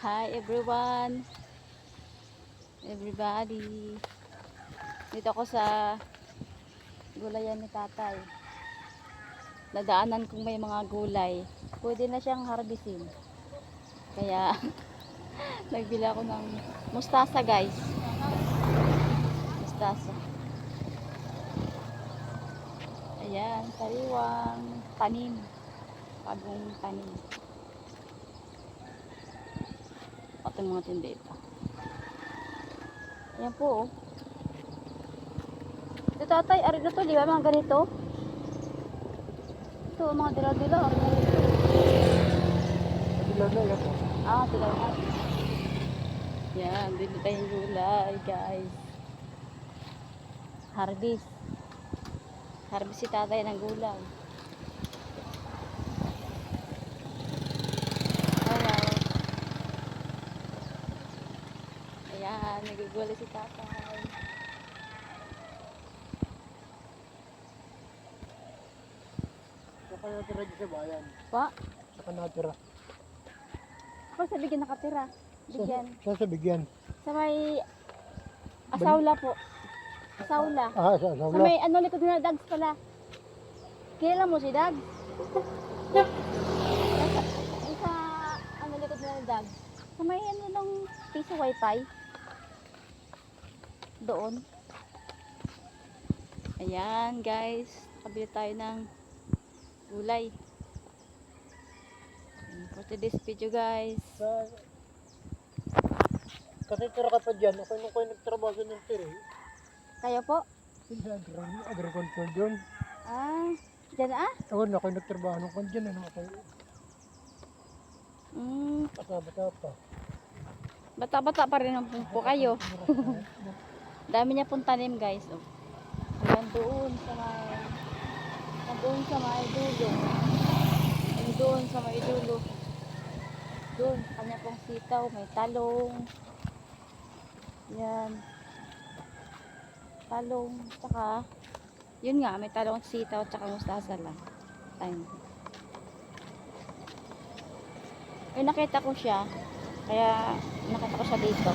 Hi everyone, everybody. Dito ako sa gulayan ni tatay. Nadaanan kong may mga gulay. Pwede na siyang harbisin. Kaya nagbili ako ng mustasa guys. Mustasa. Ayan, sariwang tanim. Bagong tanim. Ito mga tindi ito. Ayan po oh. Ito tatay, ari na to, di ba mga ganito? Ito, mga dila-dila. Dilaw na yan po. Dilaw na. Yan, dito tayong gulay guys. Harvest. Harvest si tatay ng gulay. Ayan, nagugulay si tatay. Saka natira dyan sa bayan. Pa? Saka natira. Ako sa bigyan nakatira. Bigyan. Sa bigyan. Sa may asawla po. Asawla. Sa Sa Sawla. may ano likod na Dags pala. Kilala mo si Dags? Sa ano likod na Dags. Sa may ano ng piso wifi. Doon. Ayan guys. Nakabili tayo ng gulay. For today's video guys. Kasi tira ka pa dyan. Ako nung kayo nagtrabaho sa ng tira. Kayo po? Sa agriculture dyan. Dyan Ako na kayo nagtrabaho nung kayo dyan. Ano ako? Bata-bata pa. Bata-bata pa rin ang po kayo. Dami niya pong tanim guys. Oh. Ayan doon sa may dulo. Doon sa may dulo. Doon, kanya pong sitaw, may talong. Yan. Talong, tsaka yun nga, may talong at sitaw, tsaka mustasa lang. Ayun. Ay, nakita ko siya. Kaya, nakita ko siya dito.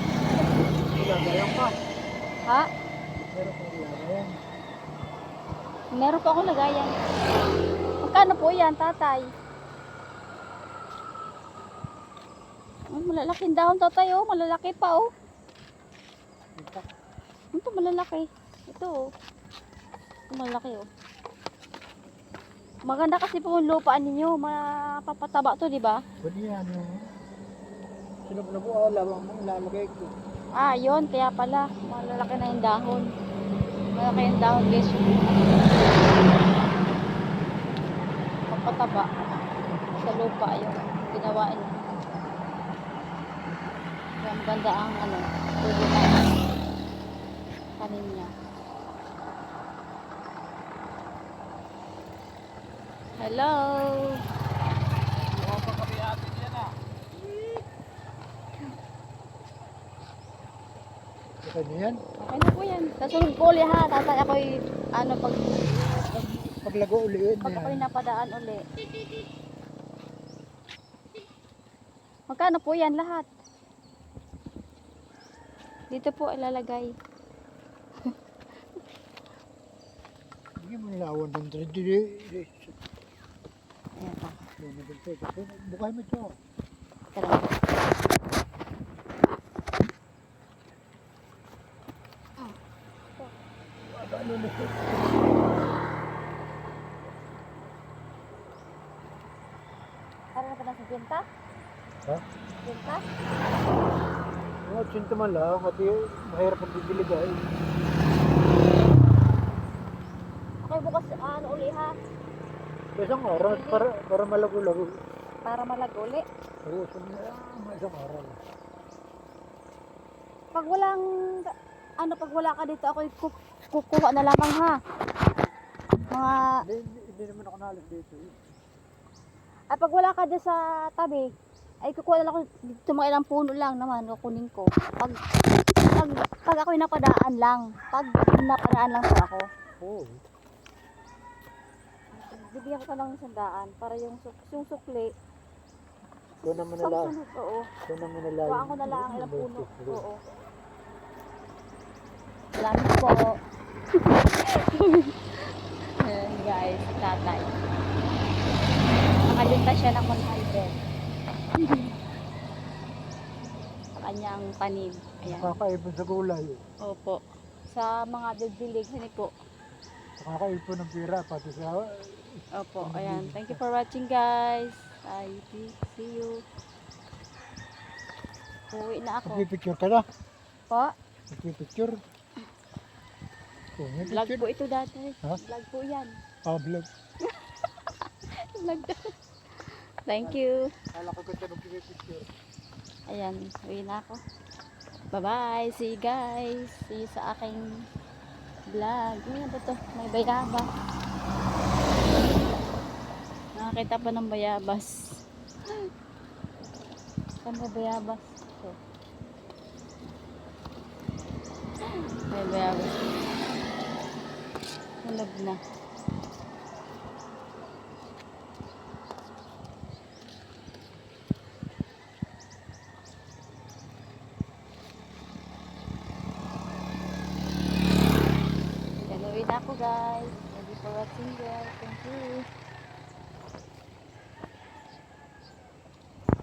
Ilagayan pa. Ha? Meron pa ilagayan. Meron pa akong lagayan. Magkano po yan, tatay? Malalaking dahon, tatay, oh. Malalaki pa, oh. Ito, malalaki. Ito, oh. Ito, malalaki, oh. Maganda kasi po yung lupaan ninyo. Mapapataba to, di ba? Pwede yan. Sinab-nabuala ang lalagay ko. Yun. Kaya pala. Malalaki na yung dahon. Malalaki yung dahon, guys. Mapataba. Sa lupa, yung ginawa niya. Kaya maganda ang, tubo na tanim niya. Hello! Mukhang pagkabiyatin yan Okay na yan? Okay na po yan. Kasunod po ulit ha. Tatay ako'y, Paglago uliin pag na ako'y yan. napadaan uli. Magkano po yan lahat? Dito po ilalagay. Hindi mo nilawan ng 3D. Ayan pa. Bukay mo ito. Tara. Ano na ito? Tara na pa na sa binta? Ha? Binta? Mga tsinta man lang. Kasi mahirap ang bibili guys. Okay, bukas uli ha. Isang araw para malago-lago. Para malaguli. Oo, isang araw. Pag pag wala ka dito, ako'y kukuha na lamang ha. Mga, Hindi naman ako nalis dito. pag wala ka dito sa tabi, ay kukuha na lang ako dito mga ilang puno lang naman, kukunin ko. Pag ako'y napadaan lang. Pag napadaan lang po ako. Oo. Bibigyan ko ka lang ng 100 para yung sukli Doon naman Sa nala. sunod, oo. Doon naman nala. Kuhaan ko na lang ang ilang puno. Oo. Salamat po. Ayan guys, tatay. Nakabenta siya ng 100. Sa kanyang panin. Ayan. Nakakaipon sa gulay. Opo. Sa mga bibilig, hindi po. Nakakaipon ng pira pati sa Opo, ayan. Thank you for watching guys. Bye. See you. Uwi na ako. picture ka na. Po, Picture. Oh, may vlog picture. po ito dati. Ha? Vlog po yan. Vlog. Vlog. Thank you. Kala ko kasi magpipicture. Ayan, uwi na ako. Bye-bye. See you guys. See you sa aking vlog. Ano ba to? May bayabas. Nakakita pa ng bayabas. Saan may bayabas? Ito. May bayabas. Hulog na. Uwi na ako guys. Thank you for watching guys. Thank you.